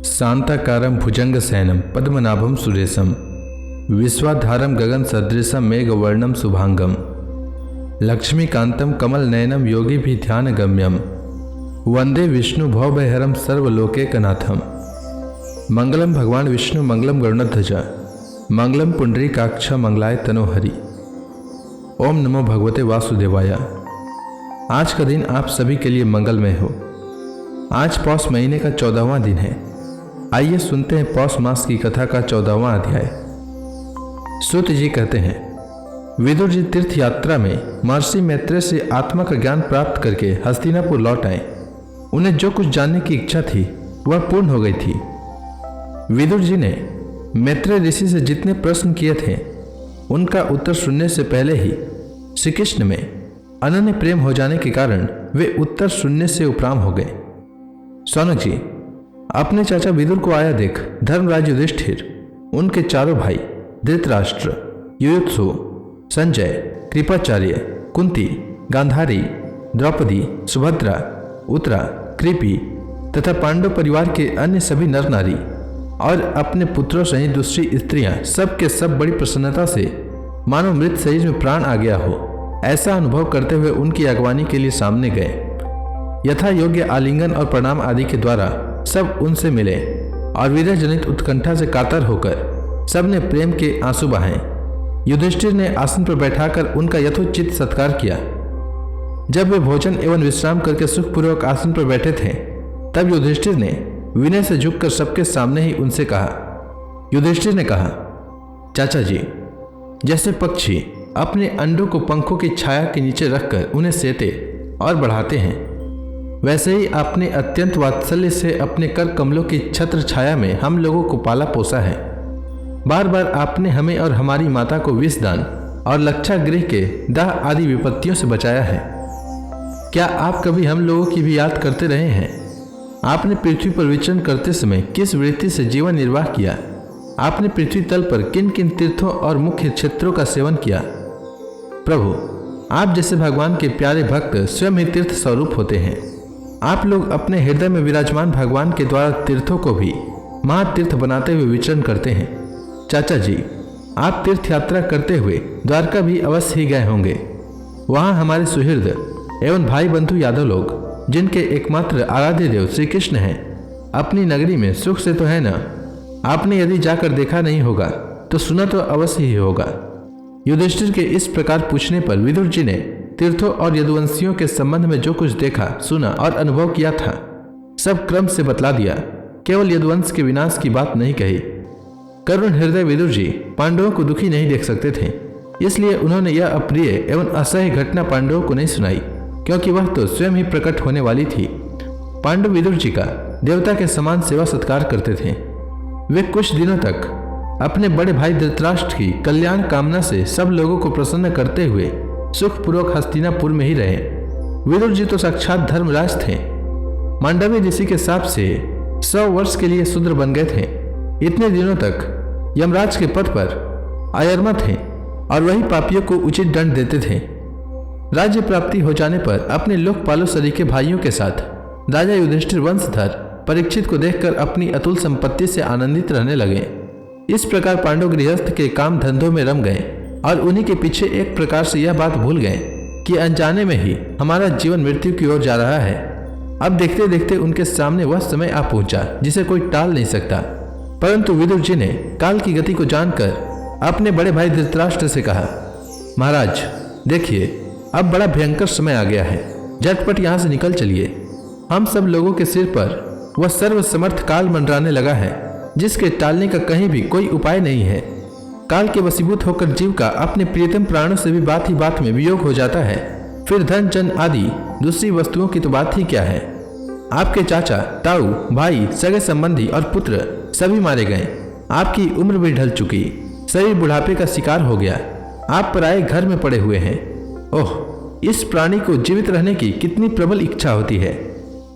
शांताकारं भुजंगशयनं पद्मनाभं सुरेशं विश्वाधारं गगनसदृशं मेघवर्णं शुभांगं लक्ष्मीकान्तं कमलनयनं योगिभिर्ध्यानगम्यं वंदे विष्णु भवभयहरं सर्वलोकैकनाथं। मंगलम भगवान विष्णु मंगलम गरुड़ध्वज मंगलम पुंडरीकाक्ष मंगलाय तनोहरि। ओम नमो भगवते वासुदेवाय। आज का दिन आप सभी के लिए मंगलमय हो। आज पौष महीने का 14वां दिन है। आइए सुनते हैं पौष मास की कथा का 14वां अध्याय। सूत जी कहते हैं, विदुर जी तीर्थ यात्रा में महर्षि मैत्रेय से आत्मा का ज्ञान प्राप्त करके हस्तिनापुर लौट आए। उन्हें जो कुछ जानने की इच्छा थी वह पूर्ण हो गई थी। विदुर जी ने मैत्रेय ऋषि से जितने प्रश्न किए थे उनका उत्तर सुनने से पहले ही श्री कृष्ण में अनन्य प्रेम हो जाने के कारण वे उत्तर सुनने से उपराम हो गए। सौनक जी, अपने चाचा विदुर को आया देख धर्मराज युधिष्ठिर, उनके चारों भाई धृतराष्ट्र, युयुत्सु, संजय, कृपाचार्य, कुंती, गांधारी, द्रौपदी, सुभद्रा, उत्तरा, कृपि तथा पांडव परिवार के अन्य सभी नर नारी और अपने पुत्रों सहित दूसरी स्त्रियां सब के सब बड़ी प्रसन्नता से मानो मृत शरीर में प्राण आ गया हो ऐसा अनुभव करते हुए उनकी अगवानी के लिए सामने गए। यथा योग्य आलिंगन और प्रणाम आदि के द्वारा सब उनसे मिले और विरह जनित उत्कंठा से कातर होकर सबने प्रेम के आंसू बहाए। युधिष्ठिर ने आसन पर बैठाकर उनका यथोचित सत्कार किया। जब वे भोजन एवं विश्राम करके सुखपूर्वक आसन पर बैठे थे तब युधिष्ठिर ने विनय से झुककर सबके सामने ही उनसे कहा। युधिष्ठिर ने कहा, चाचा जी, जैसे पक्षी अपने अंडों को पंखों की छाया के नीचे रखकर उन्हें सेते और बढ़ाते हैं, वैसे ही आपने अत्यंत वात्सल्य से अपने कर कमलों की छत्र छाया में हम लोगों को पाला पोसा है। बार बार आपने हमें और हमारी माता को विषदान और लक्षागृह के दाह आदि विपत्तियों से बचाया है। क्या आप कभी हम लोगों की भी याद करते रहे हैं? आपने पृथ्वी पर विचरण करते समय किस वृत्ति से जीवन निर्वाह किया? आपने पृथ्वी तल पर किन किन तीर्थों और मुख्य क्षेत्रों का सेवन किया? प्रभु, आप जैसे भगवान के प्यारे भक्त स्वयं ही तीर्थ स्वरूप होते हैं। आप लोग अपने हृदय में विराजमान भगवान के द्वारा तीर्थों को भी महातीर्थ बनाते हुए विचरण करते हैं। चाचा जी, आप तीर्थ यात्रा करते हुए द्वारका भी अवश्य ही गए होंगे। वहाँ हमारे सुहृद एवं भाई बंधु यादव लोग, जिनके एकमात्र आराध्य देव श्री कृष्ण हैं, अपनी नगरी में सुख से तो है ना? आपने यदि जाकर देखा नहीं होगा तो सुना तो अवश्य ही होगा। युधिष्ठिर के इस प्रकार पूछने पर विदुर जी ने तीर्थों और यदुवंशियों के संबंध में जो कुछ देखा, सुना और अनुभव किया था सब क्रम से बतला दिया। केवल यदुवंश के विनाश की बात नहीं कही। करुण हृदय विदुर जी पांडवों को दुखी नहीं देख सकते थे, इसलिए उन्होंने यह अप्रिय एवं असह्य घटना पांडवों को नहीं सुनाई, क्योंकि वह तो स्वयं ही प्रकट होने वाली थी। पांडव विदुर जी का देवता के समान सेवा सत्कार करते थे। वे कुछ दिनों तक अपने बड़े भाई धृतराष्ट्र की कल्याण कामना से सब लोगों को प्रसन्न करते हुए सुखपूर्वक हस्तिनापुर में ही रहे। विदुर जी तो साक्षात धर्मराज थे। मांडवी ऋषि के साप से 100 वर्ष के लिए शूद्र बन गए थे। इतने दिनों तक यमराज के पद पर आयरमा थे और वही पापियों को उचित दंड देते थे। राज्य प्राप्ति हो जाने पर अपने लोकपालों सरीखे भाइयों के साथ राजा युधिष्ठिर वंशधर परीक्षित को देखकर अपनी अतुल संपत्ति से आनंदित रहने लगे। इस प्रकार पांडव गृहस्थ के काम धंधों में रम गए और उन्हीं के पीछे एक प्रकार से यह बात भूल गए कि अनजाने में ही हमारा जीवन मृत्यु की ओर जा रहा है। अब देखते देखते उनके सामने वह समय आ पहुंचा जिसे कोई टाल नहीं सकता। परंतु विदुर जी ने काल की गति को जानकर अपने बड़े भाई धृतराष्ट्र से कहा, महाराज देखिए, अब बड़ा भयंकर समय आ गया है। झटपट यहाँ से निकल चलिए। हम सब लोगों के सिर पर वह सर्वसमर्थ काल मंडराने लगा है, जिसके टालने का कहीं भी कोई उपाय नहीं है। काल के वशीभूत होकर जीव का अपने प्रियतम प्राणों से भी बात ही बात में वियोग हो जाता है। फिर धन जन आदि दूसरी वस्तुओं की तो बात ही क्या है। आपके चाचा, ताऊ, भाई, सगे संबंधी और पुत्र सभी मारे गए। आपकी उम्र भी ढल चुकी, शरीर बुढ़ापे का शिकार हो गया। आप पराए घर में पड़े हुए हैं। ओह, इस प्राणी को जीवित रहने की कितनी प्रबल इच्छा होती है।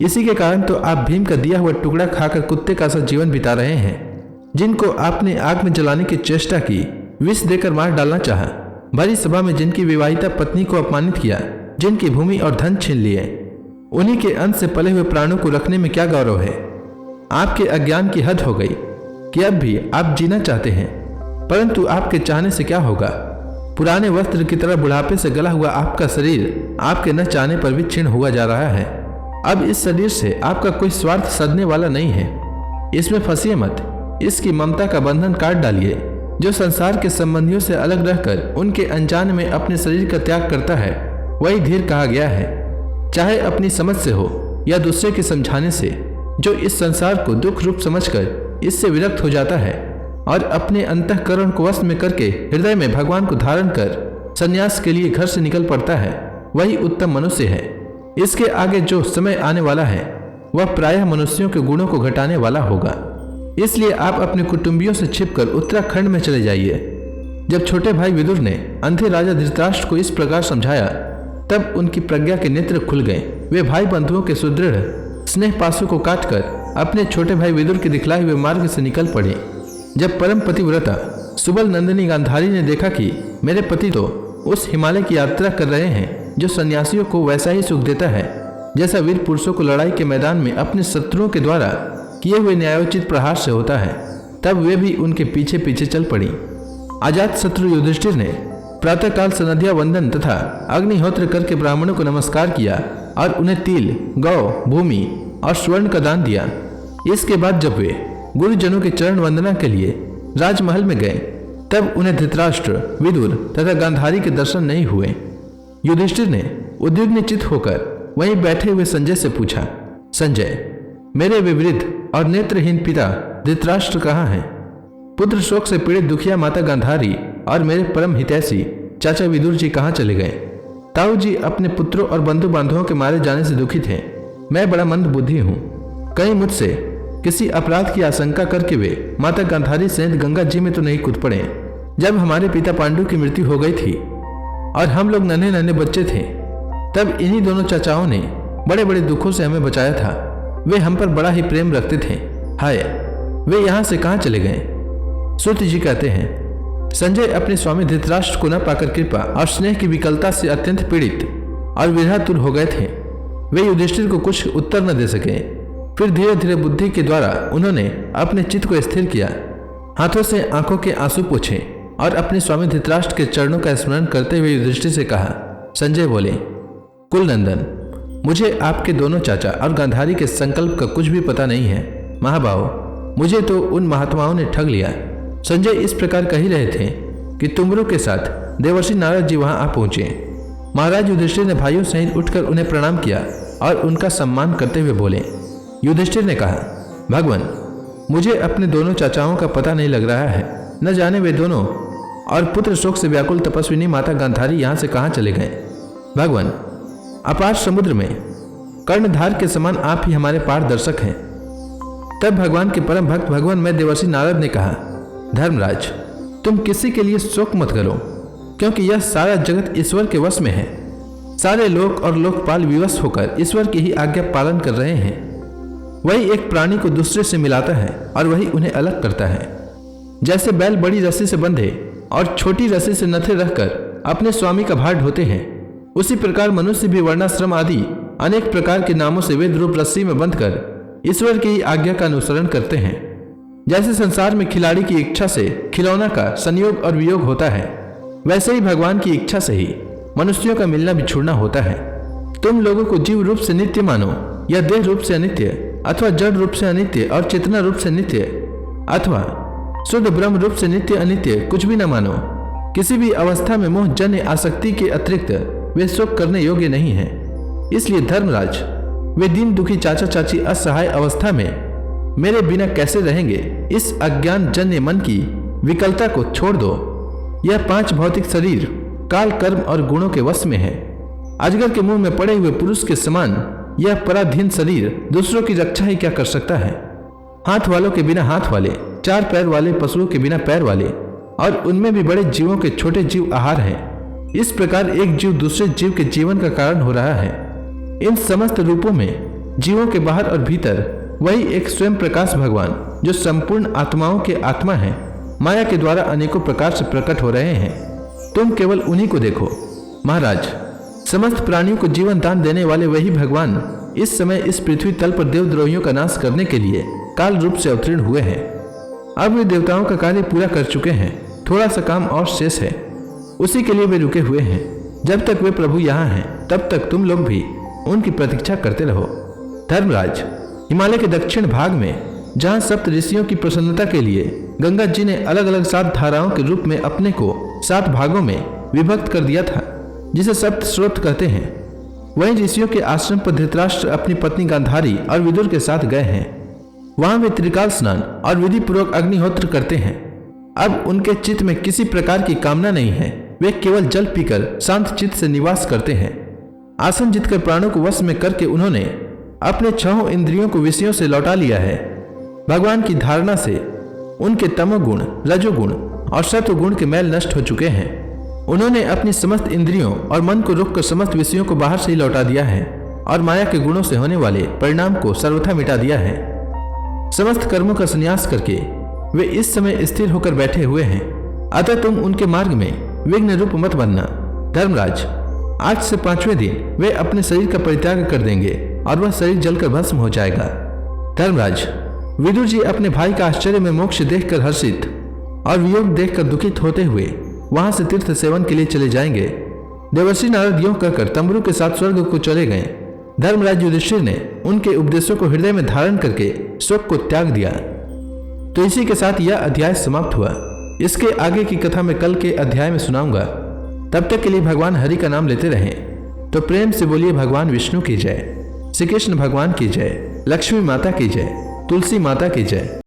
इसी के कारण तो आप भीम का दिया हुआ टुकड़ा खाकर कुत्ते का सा जीवन बिता रहे हैं। जिनको आपने आग में जलाने की चेष्टा की, विष देकर मार डालना चाहा, भरी सभा में जिनकी विवाहिता पत्नी को अपमानित किया, जिनकी भूमि और धन छीन लिए, उन्हीं के अंत से पले हुए प्राणों को रखने में क्या गौरव है। आपके अज्ञान की हद हो गई कि अब भी आप जीना चाहते हैं, परंतु आपके चाहने से क्या होगा। पुराने वस्त्र की तरह बुढ़ापे से गला हुआ आपका शरीर आपके न चाहने पर भी क्षीण हुआ जा रहा है। अब इस शरीर से आपका कोई स्वार्थ सधने वाला नहीं है। इसमें फंसिए मत, इसकी ममता का बंधन काट डालिए। जो संसार के संबंधियों से अलग रहकर उनके अनजान में अपने शरीर का त्याग करता है वही धीर कहा गया है। चाहे अपनी समझ से हो या दूसरे के समझाने से, जो इस संसार को दुख रूप समझकर इससे विरक्त हो जाता है और अपने अंतःकरण को वश में करके हृदय में भगवान को धारण कर संन्यास के लिए घर से निकल पड़ता है, वही उत्तम मनुष्य है। इसके आगे जो समय आने वाला है वह प्रायः मनुष्यों के गुणों को घटाने वाला होगा। इसलिए आप अपने कुटुंबियों से छिपकर उत्तराखंड में चले जाइए। जब छोटे भाई विदुर ने अंधे राजा धृतराष्ट्र को इस प्रकार समझाया तब उनकी प्रज्ञा के नेत्र खुल गए। वे भाई बंधुओं के सुदृढ़ स्नेह पासों को काटकर अपने छोटे भाई विदुर के दिखलाए हुए मार्ग से निकल पड़े। जब परम पतिव्रता सुबल नंदिनी गांधारी ने देखा कि मेरे पति तो उस हिमालय की यात्रा कर रहे हैं जो सन्यासियों को वैसा ही सुख देता है जैसा वीर पुरुषों को लड़ाई के मैदान में अपने शत्रुओं के द्वारा किए हुए न्यायोचित प्रहार से होता है, तब वे भी उनके पीछे पीछे चल पड़ी। अजात शत्रु युधिष्ठिर ने प्रातःकाल सनध्या वंदन तथा अग्निहोत्र करके ब्राह्मणों को नमस्कार किया और उन्हें तिल, गौ, भूमि और स्वर्ण का दान दिया। इसके बाद जब वे गुरुजनों के चरण वंदना के लिए राजमहल में गए तब उन्हें धृतराष्ट्र, विदुर तथा गांधारी के दर्शन नहीं हुए। युधिष्ठिर ने उद्विग्नचित होकर वहीं बैठे हुए संजय से पूछा, संजय, मेरे विवृद्ध और नेत्रहीन पिता धृतराष्ट्र कहाँ हैं? पुत्र शोक से पीड़ित दुखिया माता गांधारी और मेरे परम हितैषी चाचा विदुर जी कहाँ चले गए? ताऊ जी अपने पुत्रों और बंधु बांधवों के मारे जाने से दुखित हैं। मैं बड़ा मंद बुद्धि हूँ, कहीं मुझसे किसी अपराध की आशंका करके वे माता गांधारी सहित गंगा जी में तो नहीं कूद पड़े। जब हमारे पिता पांडु की मृत्यु हो गई थी और हम लोग नन्हे नन्हे बच्चे थे तब इन्हीं दोनों चाचाओं ने बड़े बड़े दुखों से हमें बचाया था। वे हम पर बड़ा ही प्रेम रखते थे। हाय, वे यहाँ से कहाँ चले गए? श्रुत जी कहते हैं, संजय अपने स्वामी धृतराष्ट्र को न पाकर कृपा और स्नेह की विकलता से अत्यंत पीड़ित और विरहातुर हो गए थे। वे युधिष्ठिर को कुछ उत्तर न दे सके। फिर धीरे धीरे बुद्धि के द्वारा उन्होंने अपने चित्त को स्थिर किया, हाथों से आंखों के आंसू पोंछे और अपने स्वामी धृतराष्ट्र के चरणों का स्मरण करते हुए युधिष्ठिर से कहा। संजय बोले, कुलनंदन, मुझे आपके दोनों चाचा और गांधारी के संकल्प का कुछ भी पता नहीं है। महाभाव, मुझे तो उन महात्माओं ने ठग लिया। संजय इस प्रकार कह ही रहे थे कि तुमरों के साथ देवर्षि नारद जी वहां आ पहुंचे। महाराज युधिष्ठिर ने भाइयों सहित उठकर उन्हें प्रणाम किया और उनका सम्मान करते हुए बोले। युधिष्ठिर ने कहा, भगवान, मुझे अपने दोनों चाचाओं का पता नहीं लग रहा है। न जाने वे दोनों और पुत्र शोक से व्याकुल तपस्विनी माता गांधारी यहाँ से कहाँ चले गए। भगवान, अपार समुद्र में कर्णधार के समान आप ही हमारे पारदर्शक हैं। तब भगवान के परम भक्त भगवान में देवर्षि नारद ने कहा, धर्मराज, तुम किसी के लिए शोक मत करो, क्योंकि यह सारा जगत ईश्वर के वश में है। सारे लोक और लोकपाल विवश होकर ईश्वर की ही आज्ञा पालन कर रहे हैं। वही एक प्राणी को दूसरे से मिलाता है और वही उन्हें अलग करता है। जैसे बैल बड़ी रस्सी से बंधे और छोटी रस्सी से नथे रखकर अपने स्वामी का भार ढोते हैं, उसी प्रकार मनुष्य भी वर्णाश्रम आदि अनेक प्रकार के नामों से वेद रूप रस्सी में बंधकर ईश्वर की आज्ञा का अनुसरण करते हैं। जैसे संसार में खिलाड़ी की इच्छा से खिलौना का संयोग और वियोग होता है, वैसे ही भगवान की इच्छा से ही मनुष्यों का मिलना बिछुड़ना होता है। तुम लोगों को जीव रूप से नित्य मानो या देह रूप से अनित्य, अथवा जड़ रूप से अनित्य और चेतना रूप से नित्य, अथवा शुद्ध ब्रह्म रूप से नित्य अनित्य कुछ भी न मानो। किसी भी अवस्था में मोह जन्य आसक्ति के अतिरिक्त वे शोक करने योग्य नहीं है। इसलिए धर्मराज, वे दीन दुखी चाचा चाची असहाय अवस्था में मेरे बिना कैसे रहेंगे? इस अज्ञान जन्य मन की विकलता को छोड़ दो। यह 5 भौतिक शरीर काल, कर्म और गुणों के वश में है। अजगर के मुंह में पड़े हुए पुरुष के समान यह पराधीन शरीर दूसरों की रक्षा ही क्या कर सकता है? हाथ वालों के बिना हाथ वाले, 4 पैर वाले पशुओं के बिना पैर वाले, और उनमें भी बड़े जीवों के छोटे जीव आहार हैं। इस प्रकार एक जीव दूसरे जीव के जीवन का कारण हो रहा है। इन समस्त रूपों में जीवों के बाहर और भीतर वही एक स्वयं प्रकाश भगवान, जो संपूर्ण आत्माओं के आत्मा है, माया के द्वारा अनेकों प्रकार से प्रकट हो रहे हैं। तुम केवल उन्हीं को देखो। महाराज, समस्त प्राणियों को जीवन दान देने वाले वही भगवान इस समय इस पृथ्वी तल पर देवद्रोहियों का नाश करने के लिए काल रूप से अवतीर्ण हुए हैं। अब वे देवताओं का कार्य पूरा कर चुके हैं, थोड़ा सा काम और शेष है, उसी के लिए वे रुके हुए हैं। जब तक वे प्रभु यहाँ हैं तब तक तुम लोग भी उनकी प्रतीक्षा करते रहो। धर्मराज, हिमालय के दक्षिण भाग में जहाँ सप्त ऋषियों की प्रसन्नता के लिए गंगा जी ने अलग अलग 7 धाराओं के रूप में अपने को 7 भागों में विभक्त कर दिया था, जिसे सप्त स्रोत कहते हैं, वहीं ऋषियों के आश्रम पर धृतराष्ट्र अपनी पत्नी गांधारी और विदुर के साथ गए हैं। वहां वे त्रिकाल स्नान और विधि पूर्वक अग्निहोत्र करते हैं। अब उनके चित्त में किसी प्रकार की कामना नहीं है, वे केवल जल पीकर शांत चित्त से निवास करते हैं। आसन जीतकर प्राणों को वश में करके उन्होंने अपने 6 इंद्रियों को विषयों से लौटा लिया है। भगवान की धारणा से उनके तमोगुण, रजोगुण और सत्वगुण के मैल नष्ट हो चुके हैं। उन्होंने अपनी समस्त इंद्रियों और मन को रोककर समस्त विषयों को बाहर से ही लौटा दिया है और माया के गुणों से होने वाले परिणाम को सर्वथा मिटा दिया है। समस्त कर्मों का संन्यास करके वे इस समय स्थिर होकर बैठे हुए हैं, अतः तुम उनके मार्ग में विघ्न रूप मत बनना। धर्मराज, आज से 5वें दिन वे अपने शरीर का परित्याग कर देंगे और वह शरीर जलकर भस्म हो जाएगा। धर्मराज, विदुर जी अपने भाई का आश्चर्य में मोक्ष देखकर हर्षित और वियोग देखकर दुखित होते हुए वहां से तीर्थ सेवन के लिए चले जाएंगे। देवर्षि नारद यों कहकर तंबरू के साथ स्वर्ग को चले गए। धर्मराज युधिष्ठिर ने उनके उपदेशों को हृदय में धारण करके शोक को त्याग दिया। तो इसी के साथ यह अध्याय समाप्त हुआ। इसके आगे की कथा मैं कल के अध्याय में सुनाऊंगा। तब तक के लिए भगवान हरि का नाम लेते रहें। तो प्रेम से बोलिए भगवान विष्णु की जय, श्री कृष्ण भगवान की जय, लक्ष्मी माता की जय, तुलसी माता की जय।